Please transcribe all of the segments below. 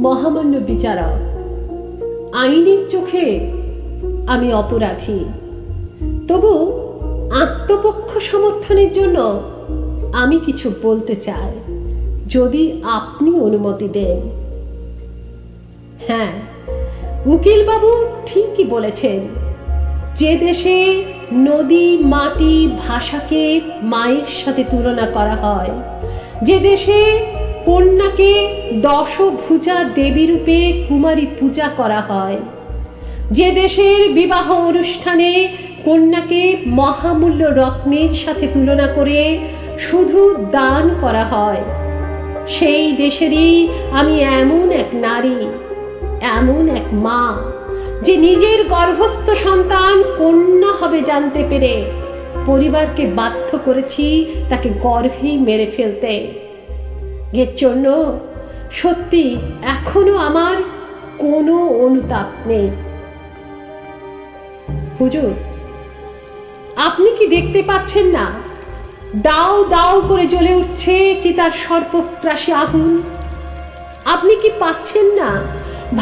মহামান্য বিচারক, আইনের চোখে আমি অপরাধী, তবু আত্মপক্ষ সমর্থনের জন্য আমি কিছু বলতে চাই, যদি আপনি অনুমতি দেন। হ্যাঁ, উকিলবাবু ঠিকই বলেছেন। যে দেশে নদী, মাটি, ভাষাকে মায়ের সাথে তুলনা করা হয়, যে দেশে কন্যাকে দশভুজা দেবীরূপে কুমারী পূজা করা হয়, যে দেশের বিবাহ অনুষ্ঠানে কন্যাকে মহামূল্য রত্নের সাথে তুলনা করে শুধু দান করা হয়, সেই দেশেরই আমি এমন এক নারী, এমন এক মা, যে নিজের গর্ভস্থ সন্তান কন্যা হবে জানতে পেরে পরিবারকে বাধ্য করেছি তাকে গর্ভেই মেরে ফেলতে। এর জন্য সত্যি এখনো আমার কোনো অনুতাপ নেই। হুজুর, আপনি কি দেখতে পাচ্ছেন না দাও দাও করে জ্বলে উঠছে চিতার সর্পগ্রাসী আগুন? আপনি কি পাচ্ছেন না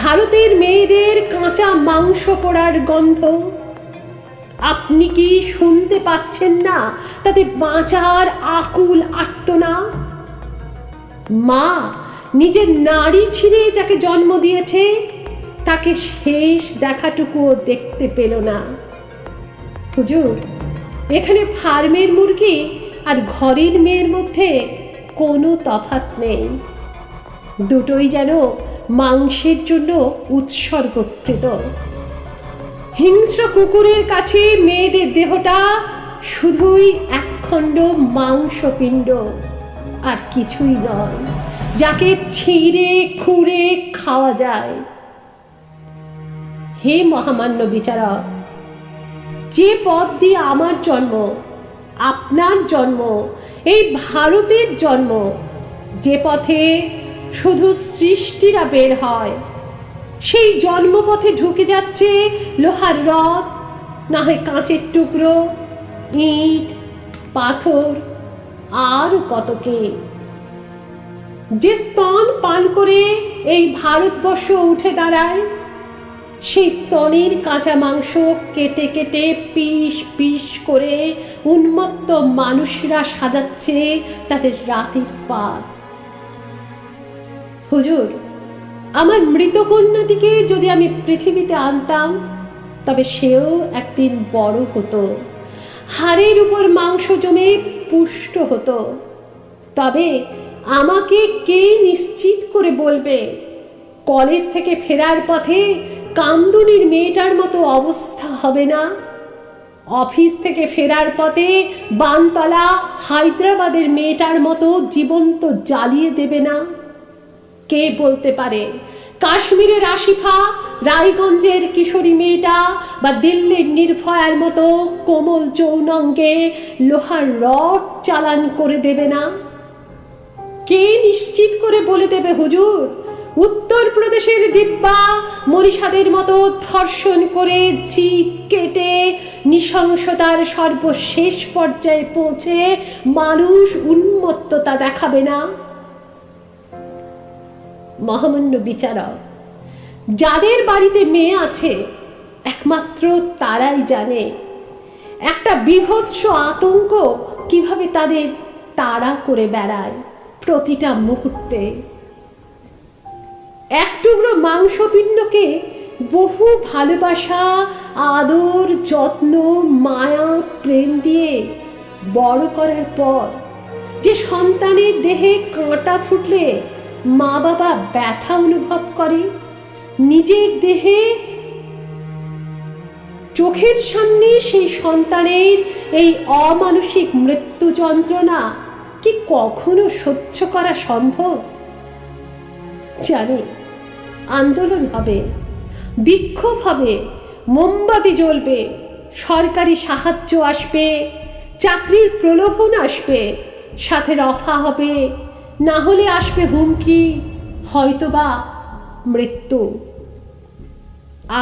ভারতের মেয়েদের কাঁচা মাংস পোড়ার গন্ধ? আপনি কি শুনতে পাচ্ছেন না তাদের বাঁচার আকুল আর্তনাদ? মা নিজের নাড়ি ছিঁড়ে যাকে জন্ম দিয়েছে তাকে শেষ দেখাটুকুও দেখতে পেল না। হুজুর, এখানে ফার্মের মুরগি আর ঘরের মেয়ের মধ্যে কোনো তফাৎ নেই, দুটোই যেন মাংসের জন্য উৎসর্গকৃত। হিংস্র কুকুরের কাছে মেয়েদের দেহটা শুধুই একখণ্ড মাংসপিণ্ড, আর কিছুই নয় যাকে ছিঁড়ে খুঁড়ে খাওয়া যায়। হে মহামান্য বিচারক, যে পথ দিয়ে আমার জন্ম, আপনার জন্ম, এই ভারতের জন্ম, যে পথে শুধু সৃষ্টিরা বের হয়, সেই জন্মপথে ঢুকে যাচ্ছে লোহার রড, না হয় কাঁচের টুকরো, ইট, পাথর, আর কত কে। যে স্তন পান করে এই ভারতবর্ষ উঠে দাঁড়ায়, সেই স্তনের কাঁচা মাংস কেটে কেটে পিস পিস করে উন্মত্ত মানুষরা সাজাচ্ছে তাদের রাতের পাত। হুজুর, আমার মৃত কন্যাটিকে যদি আমি পৃথিবীতে আনতাম, তবে সেও একদিন বড় হতো, হাড়ের উপর মাংস জমে পুষ্ট হতো। তবে আমাকে কে নিশ্চিত করে বলবে কলেজ থেকে ফেরার পথে কামদুনির মেয়েটার মতো অবস্থা হবে না? অফিস থেকে ফেরার পথে বানতলা হায়দ্রাবাদের মেয়েটার মতো জীবন্ত জ্বালিয়ে দেবে না? কে বলতে পারে কাশ্মীরের আসিফা, রায়গঞ্জের কিশোরী মেয়েটা বা দিল্লির নির্ভয়ার মতো কোমল যৌনাঙ্গে লোহার রড চালান করে দেবে না? কে নিশ্চিত করে বলে দেবে হুজুর উত্তরপ্রদেশের দিব্যা মনীষাদের মতো ধর্ষণ করে জিভ কেটে নৃশংসতার সর্বশেষ পর্যায়ে পৌঁছে মানুষ উন্মত্ততা দেখাবে না? মহামান্য বিচারক, যাদের বাড়িতে মেয়ে আছে একমাত্র তারাই জানে একটা বীভৎস আতঙ্ক কিভাবে তাদের তাড়া করে বেড়ায় প্রতিটা মুহূর্তে। এক টুকরো মাংসপিণ্ডকে বহু ভালোবাসা, আদর, যত্ন, মায়া, প্রেম দিয়ে বড় করার পর যে সন্তানের দেহে কাঁটা ফুটলে মা বাবা ব্যথা অনুভব করে, নিজের দেহে চোখের সামনে সেই সন্তানের এই অমানসিক মৃত্যু যন্ত্রণা কি কখনো সহ্য করা সম্ভব? জানি আন্দোলন হবে, বিক্ষোভ হবে, মোমবাতি জ্বলবে, সরকারি সাহায্য আসবে, চাকরির প্রলোভন আসবে, সাথে রফা হবে, না হলে আসবে হুমকি, হয়তোবা মৃত্যু।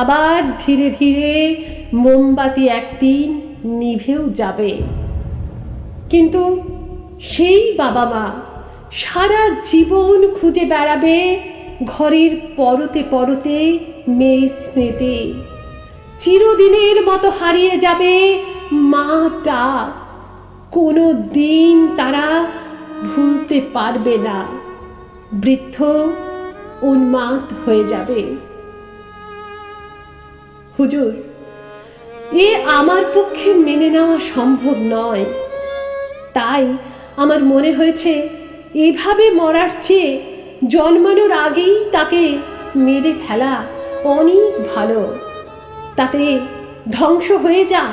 আবার ধীরে ধীরে মোমবাতি একদিন নিভেও যাবে, কিন্তু সেই বাবা মা সারা জীবন খুঁজে বেড়াবে ঘরের পরতে পরতে মেয়ে স্মৃতি। চিরদিনের মতো হারিয়ে যাবে মা ডাক, কোনো দিন তারা ভুলতে পারবে না। বৃদ্ধ উন্মাদ হয়ে যাবে। হুজুর, এ আমার পক্ষে মেনে নেওয়া সম্ভব নয়। তাই আমার মনে হয়েছে এভাবে মরার চেয়ে জন্মানোর আগেই তাকে মেরে ফেলা অনেক ভালো। তাতে ধ্বংস হয়ে যা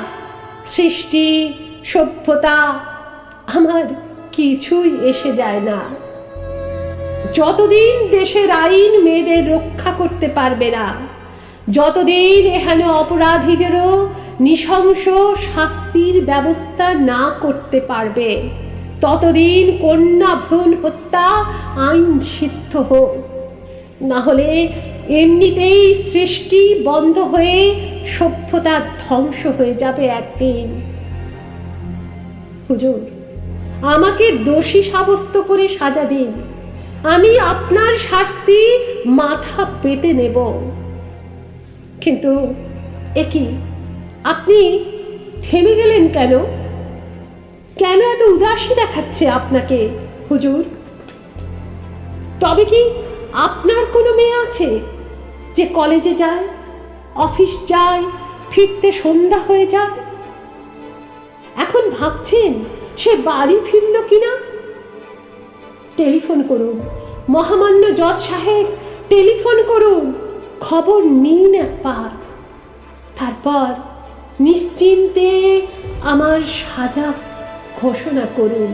সৃষ্টি, সভ্যতা, আমার কিছুই এসে যায় না। যতদিন দেশের আইন মেয়েদের রক্ষা করতে পারবে না, যতদিন এখানে অপরাধীদেরও নৃশংস শাস্তির ব্যবস্থা না করতে পারবে, ততদিন কন্যা ভ্রূণ হত্যা আইন সিদ্ধ হোক। না হলে এমনিতেই সৃষ্টি বন্ধ হয়ে সভ্যতা ধ্বংস হয়ে যাবে একদিন। হুজুর, আমাকে দোষী সাব্যস্ত করে সাজা দিন, আমি আপনার শাস্তি মাথা পেতে নেব। কিন্তু একই, আপনি থেমে গেলেন কেন? কেন এত উদাসী দেখাচ্ছে আপনাকে হুজুর? তবে কি আপনার কোনো মেয়ে আছে যে কলেজে যায়, অফিস যায়, ফিরতে সন্ধ্যা হয়ে যায়? এখন ভাবছেন সে বাড়ি ফিরল কিনা? টেলিফোন করুন মহামান্য জজ সাহেব, টেলিফোন করুন, খবর নিন একবার। তারপর নিশ্চিন্তে আমার সাজা ঘোষণা করুন।